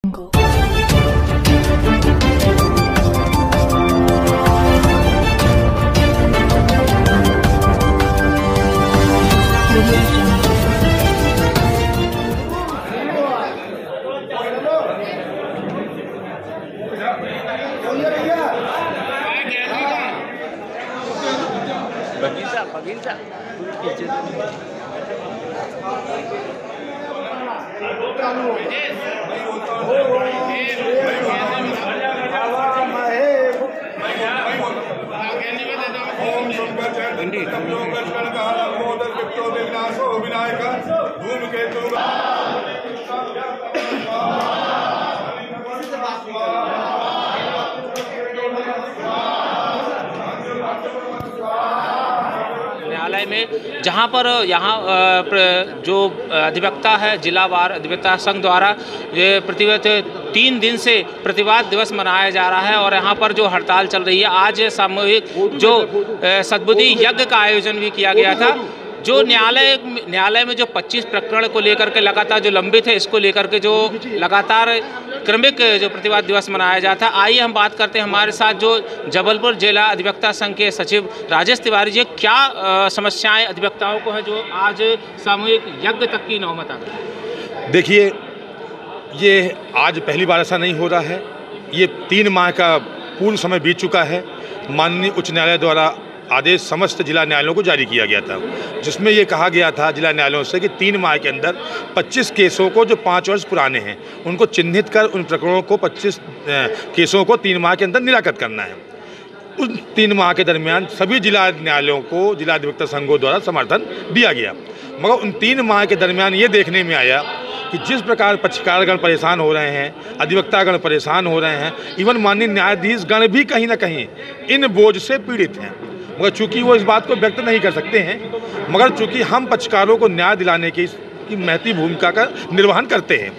बगीचा न्यायालय में जहां पर जो अधिवक्ता है जिलावार अधिवक्ता संघ द्वारा ये प्रतिबद्ध 3 दिन से प्रतिवाद दिवस मनाया जा रहा है और यहाँ पर जो हड़ताल चल रही है, आज सामूहिक जो सद्बुद्धि यज्ञ का आयोजन भी किया गया था। जो न्यायालय में जो 25 प्रकरण को लेकर के लगातार जो लंबित है, इसको लेकर के जो लगातार क्रमिक जो प्रतिवाद दिवस मनाया जाता है। आइए हम बात करते हैं हमारे साथ जो जबलपुर जिला अधिवक्ता संघ के सचिव राजेश तिवारी जी, क्या समस्याएं अधिवक्ताओं को है जो आज सामूहिक यज्ञ तक की नौबत आ गई? देखिए, ये आज पहली बार ऐसा नहीं हो रहा है। ये 3 माह का पूर्ण समय बीत चुका है। माननीय उच्च न्यायालय द्वारा आदेश समस्त जिला न्यायालयों को जारी किया गया था, जिसमें ये कहा गया था जिला न्यायालयों से कि 3 माह के अंदर 25 केसों को जो 5 वर्ष पुराने हैं उनको चिन्हित कर उन प्रकरणों को 25 केसों को 3 माह के अंदर निराकृत करना है। उन 3 माह के दरमियान सभी जिला न्यायालयों को जिला अधिवक्ता संघों द्वारा समर्थन दिया गया, मगर उन 3 माह के दरमियान ये देखने में आया कि जिस प्रकार पक्षकारगण परेशान हो रहे हैं, अधिवक्तागण परेशान हो रहे हैं, इवन माननीय न्यायाधीशगण भी कहीं ना कहीं इन बोझ से पीड़ित हैं, मगर चूंकि वो इस बात को व्यक्त नहीं कर सकते हैं, मगर चूंकि हम पक्षकारों को न्याय दिलाने की महती भूमिका का निर्वहन करते हैं।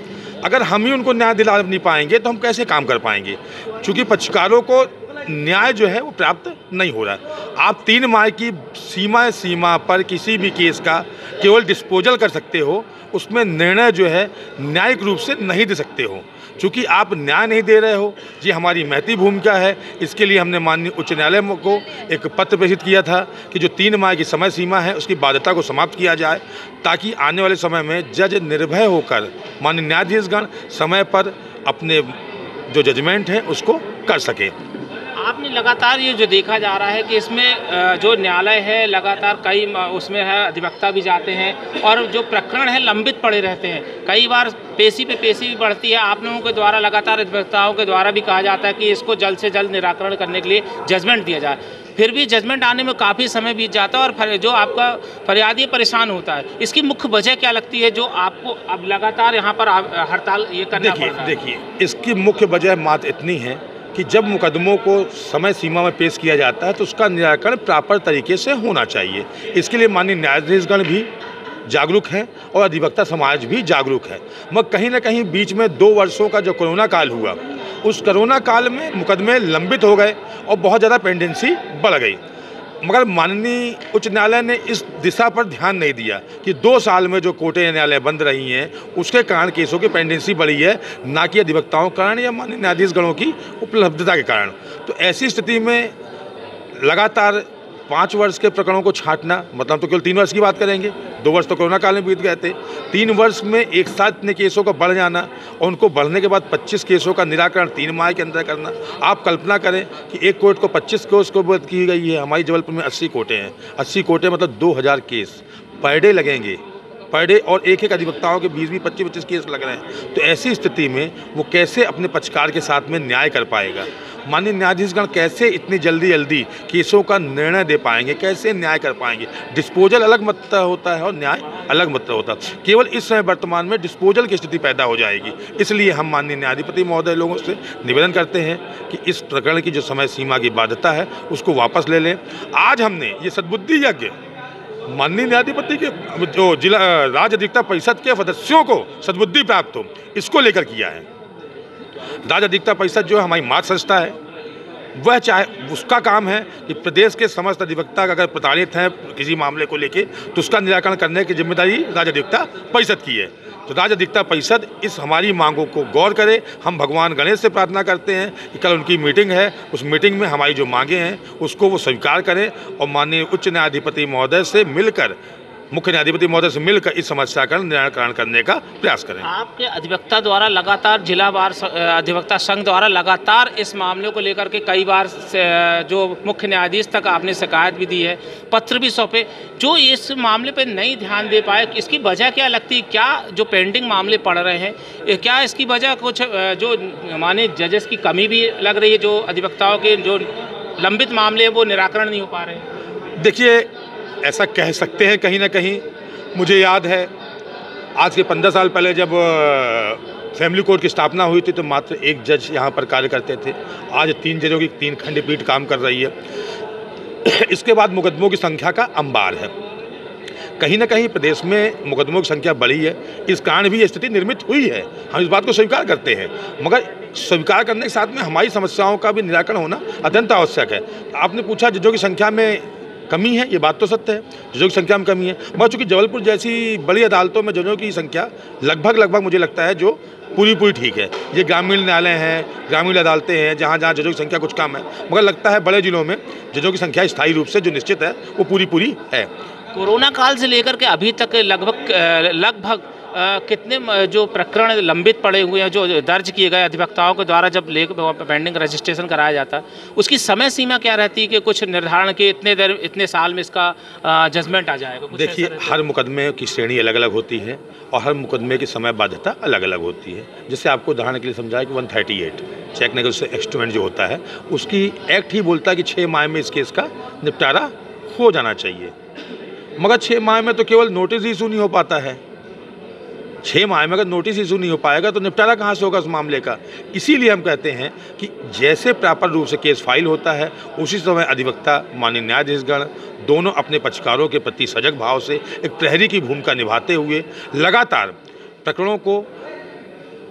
अगर हम ही उनको न्याय दिला नहीं पाएंगे तो हम कैसे काम कर पाएंगे? चूंकि पक्षकारों को न्याय जो है वो प्राप्त नहीं हो रहा है। आप 3 माह की सीमा पर किसी भी केस का केवल डिस्पोजल कर सकते हो, उसमें निर्णय जो है न्यायिक रूप से नहीं दे सकते हो। चूँकि आप न्याय नहीं दे रहे हो, ये हमारी महती भूमिका है। इसके लिए हमने माननीय उच्च न्यायालय को एक पत्र प्रेषित किया था कि जो 3 माह की समय सीमा है उसकी बाध्यता को समाप्त किया जाए, ताकि आने वाले समय में जज निर्भय होकर माननीय न्यायाधीशगण समय पर अपने जो जजमेंट है उसको कर सके। आपने लगातार ये जो देखा जा रहा है कि इसमें जो न्यायालय है लगातार कई उसमें है अधिवक्ता भी जाते हैं और जो प्रकरण है लंबित पड़े रहते हैं। कई बार पेशी पे पेशी भी बढ़ती है। आप लोगों के द्वारा लगातार अधिवक्ताओं के द्वारा भी कहा जाता है कि इसको जल्द से जल्द निराकरण करने के लिए जजमेंट दिया जाए, फिर भी जजमेंट आने में काफ़ी समय बीत जाता है और जो आपका फरियादी परेशान होता है। इसकी मुख्य वजह क्या लगती है जो आपको अब लगातार यहाँ पर हड़ताल ये करना पड़ रहा है? देखिए, इसकी मुख्य वजह मात्र इतनी है कि जब मुकदमों को समय सीमा में पेश किया जाता है तो उसका निराकरण प्रॉपर तरीके से होना चाहिए। इसके लिए माननीय न्यायाधीशगण भी जागरूक हैं और अधिवक्ता समाज भी जागरूक है। मगर कहीं ना कहीं बीच में 2 वर्षों का जो कोरोना काल हुआ, उस कोरोना काल में मुकदमे लंबित हो गए और बहुत ज़्यादा पेंडेंसी बढ़ गई। मगर माननीय उच्च न्यायालय ने इस दिशा पर ध्यान नहीं दिया कि 2 साल में जो कोर्टें न्यायालय बंद रही हैं उसके कारण केसों की पेंडेंसी बढ़ी है, ना कि अधिवक्ताओं के कारण या माननीय न्यायाधीशगणों की उपलब्धता के कारण। तो ऐसी स्थिति में लगातार 5 वर्ष के प्रकरणों को छांटना, मतलब तो केवल 3 वर्ष की बात करेंगे, 2 वर्ष तो कोरोना काल में बीत गए थे, 3 वर्ष में एक साथ इतने केसों का बढ़ जाना और उनको बढ़ने के बाद 25 केसों का निराकरण 3 माह के अंदर करना। आप कल्पना करें कि एक कोर्ट को 25 केस को बात की गई है। हमारी जबलपुर में 80 कोर्टें हैं, 80 कोर्टें मतलब 2000 केस पर डे लगेंगे, पर डे, और एक अधिवक्ताओं के 20-20, 25-25 केस लग रहे हैं। तो ऐसी स्थिति में वो कैसे अपने पक्षकार के साथ में न्याय कर पाएगा? माननीय न्यायाधीशगण कैसे इतनी जल्दी केसों का निर्णय दे पाएंगे, कैसे न्याय कर पाएंगे? डिस्पोजल अलग मतलब होता है और न्याय अलग मतलब होता है। केवल इस समय वर्तमान में डिस्पोजल की स्थिति पैदा हो जाएगी। इसलिए हम माननीय न्यायाधिपति महोदय लोगों से निवेदन करते हैं कि इस प्रकरण की जो समय सीमा की बाध्यता है उसको वापस ले लें। आज हमने ये सद्बुद्धि यज्ञ माननीय न्यायाधिपति के जो जिला राज्य अधिवक्ता परिषद के सदस्यों को सद्बुद्धि प्राप्त हो, इसको लेकर किया है। राज्य अधिवक्ता परिषद जो हमारी मातृ संस्था है, वह चाहे उसका काम है कि प्रदेश के समस्त अधिवक्ता अगर प्रताड़ित हैं किसी मामले को लेके तो उसका निराकरण करने की जिम्मेदारी राज्य अधिवक्ता परिषद की है। तो राज्य अधिवक्ता परिषद इस हमारी मांगों को गौर करे। हम भगवान गणेश से प्रार्थना करते हैं कि कल उनकी मीटिंग है, उस मीटिंग में हमारी जो मांगें हैं उसको वो स्वीकार करें और माननीय उच्च न्यायाधिपति महोदय से मिलकर, मुख्य न्यायाधिपति महोदय से मिलकर इस समस्या का निराकरण करने का प्रयास करें। आपके अधिवक्ता द्वारा लगातार जिला वार अधिवक्ता संघ द्वारा लगातार इस मामले को लेकर के कई बार जो मुख्य न्यायाधीश तक आपने शिकायत भी दी है, पत्र भी सौंपे, जो इस मामले पर नहीं ध्यान दे पाए, इसकी वजह क्या लगती है? क्या जो पेंडिंग मामले पड़ रहे हैं, क्या इसकी वजह कुछ जो माने जजेस की कमी भी लग रही है, जो अधिवक्ताओं के जो लंबित मामले हैं वो निराकरण नहीं हो पा रहे हैं? देखिए, ऐसा कह सकते हैं कहीं ना कहीं। मुझे याद है आज के 15 साल पहले जब फैमिली कोर्ट की स्थापना हुई थी तो मात्र एक जज यहाँ पर कार्य करते थे। आज 3 जजों की 3 खंडपीठ काम कर रही है। इसके बाद मुकदमों की संख्या का अंबार है। कहीं ना कहीं प्रदेश में मुकदमों की संख्या बढ़ी है, इस कारण भी ये स्थिति निर्मित हुई है। हम इस बात को स्वीकार करते हैं, मगर स्वीकार करने के साथ में हमारी समस्याओं का भी निराकरण होना अत्यंत आवश्यक है। आपने पूछा जजों की संख्या में कमी है, ये बात तो सत्य है, जजों की संख्या में कमी है, मगर चूँकि जबलपुर जैसी बड़ी अदालतों में जजों की संख्या लगभग मुझे लगता है जो पूरी ठीक है। ये ग्रामीण न्यायालय हैं, ग्रामीण अदालतें हैं, जहाँ जजों की संख्या कुछ कम है, मगर लगता है बड़े जिलों में जजों की संख्या स्थायी रूप से जो निश्चित है वो पूरी है। कोरोना काल से लेकर के अभी तक लगभग कितने जो प्रकरण लंबित पड़े हुए हैं, जो दर्ज किए गए अधिवक्ताओं के द्वारा जब पेंडिंग रजिस्ट्रेशन कराया जाता है, उसकी समय सीमा क्या रहती है कि कुछ निर्धारण के इतने साल में इसका जजमेंट आ जाएगा? देखिए, हर मुकदमे की श्रेणी अलग अलग होती है और हर मुकदमे की समय बाध्यता अलग अलग होती है। जैसे आपको उदाहरण के लिए समझाया कि 138 चेक नेगोशिएशन एक्सट्रूमेंट जो होता है, उसकी एक्ट ही बोलता है कि 6 माह में इस केस का निपटारा हो जाना चाहिए, मगर 6 माह में तो केवल नोटिस इशू नहीं हो पाता है। 6 माह में अगर नोटिस इशू नहीं हो पाएगा तो निपटारा कहाँ से होगा उस मामले का? इसीलिए हम कहते हैं कि जैसे प्रॉपर रूप से केस फाइल होता है उसी समय अधिवक्ता, माननीय न्यायाधीशगण दोनों अपने पक्षकारों के प्रति सजग भाव से एक प्रहरी की भूमिका निभाते हुए लगातार प्रकरणों को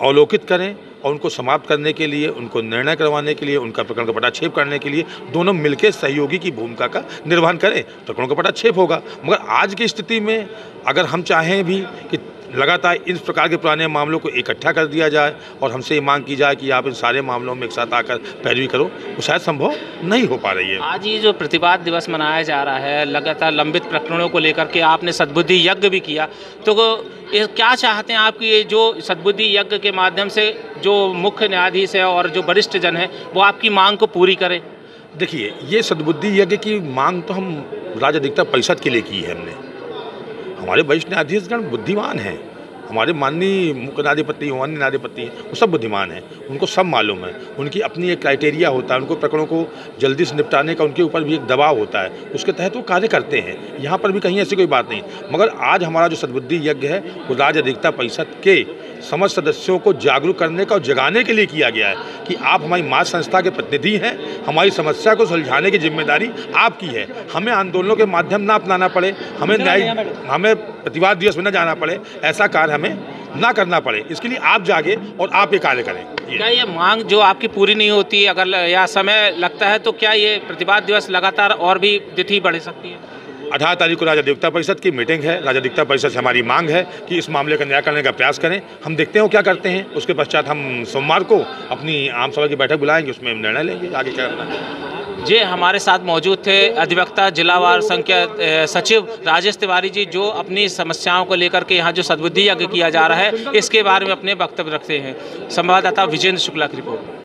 अवलोकित करें और उनको समाप्त करने के लिए, उनको निर्णय करवाने के लिए, उनका प्रकरण का पटाक्षेप करने के लिए दोनों मिलकर सहयोगी की भूमिका का निर्वहन करें, प्रकरणों का पटाक्षेप होगा। मगर आज की स्थिति में अगर हम चाहें भी कि लगातार इस प्रकार के पुराने मामलों को इकट्ठा कर दिया जाए और हमसे ये मांग की जाए कि आप इन सारे मामलों में एक साथ आकर पैरवी करो, वो शायद संभव नहीं हो पा रही है। आज ये जो प्रतिवाद दिवस मनाया जा रहा है, लगातार लंबित प्रकरणों को लेकर के आपने सद्बुद्धि यज्ञ भी किया, तो ये क्या चाहते हैं आपकी ये जो सद्बुद्धि यज्ञ के माध्यम से जो मुख्य न्यायाधीश है और जो वरिष्ठ जन है वो आपकी मांग को पूरी करें? देखिए, ये सद्बुद्धि यज्ञ की मांग तो हम राज्य अधिवक्ता परिषद के लिए की है। हमने, हमारे वरिष्ठ न्यायाधीशगण बुद्धिमान हैं, हमारे माननीय मुख्य न्यायाधिपति, माननीय न्यायाधिपति हैं, वो सब बुद्धिमान हैं, उनको सब मालूम है, उनकी अपनी एक क्राइटेरिया होता है, उनको प्रकरणों को जल्दी से निपटाने का उनके ऊपर भी एक दबाव होता है, उसके तहत वो कार्य करते हैं। यहाँ पर भी कहीं ऐसी कोई बात नहीं, मगर आज हमारा जो सद्बुद्धि यज्ञ है वो राज्य अधिवक्ता परिषद के समस्त सदस्यों को जागरूक करने का और जगाने के लिए किया गया है कि आप हमारी माँ संस्था के प्रतिनिधि हैं, हमारी समस्या को सुलझाने की जिम्मेदारी आपकी है। हमें आंदोलनों के माध्यम ना अपनाना पड़े, हमें प्रतिवाद दिवस में न जाना पड़े, ऐसा कार्य हमें ना करना पड़े, इसके लिए आप जागे और आप ये कार्य करें। क्या ये मांग जो आपकी पूरी नहीं होती अगर या समय लगता है तो क्या ये प्रतिवाद दिवस लगातार और भी तिथि बढ़ सकती है? 18 तारीख को राज्य अधिवक्ता परिषद की मीटिंग है। राज्य अधिवक्ता परिषद से हमारी मांग है कि इस मामले का निराकरण करने का प्रयास करें। हम देखते हैं क्या करते हैं, उसके पश्चात हम सोमवार को अपनी आम सभा की बैठक बुलाएंगे, उसमें निर्णय लेंगे आगे क्या करना है। जी, हमारे साथ मौजूद थे अधिवक्ता जिलावार संघ के सचिव राजेश तिवारी जी, जो अपनी समस्याओं को लेकर के यहाँ जो सद्बुद्धि यज्ञ किया जा रहा है इसके बारे में अपने वक्तव्य रखते हैं। संवाददाता विजेंद्र शुक्ला की रिपोर्ट।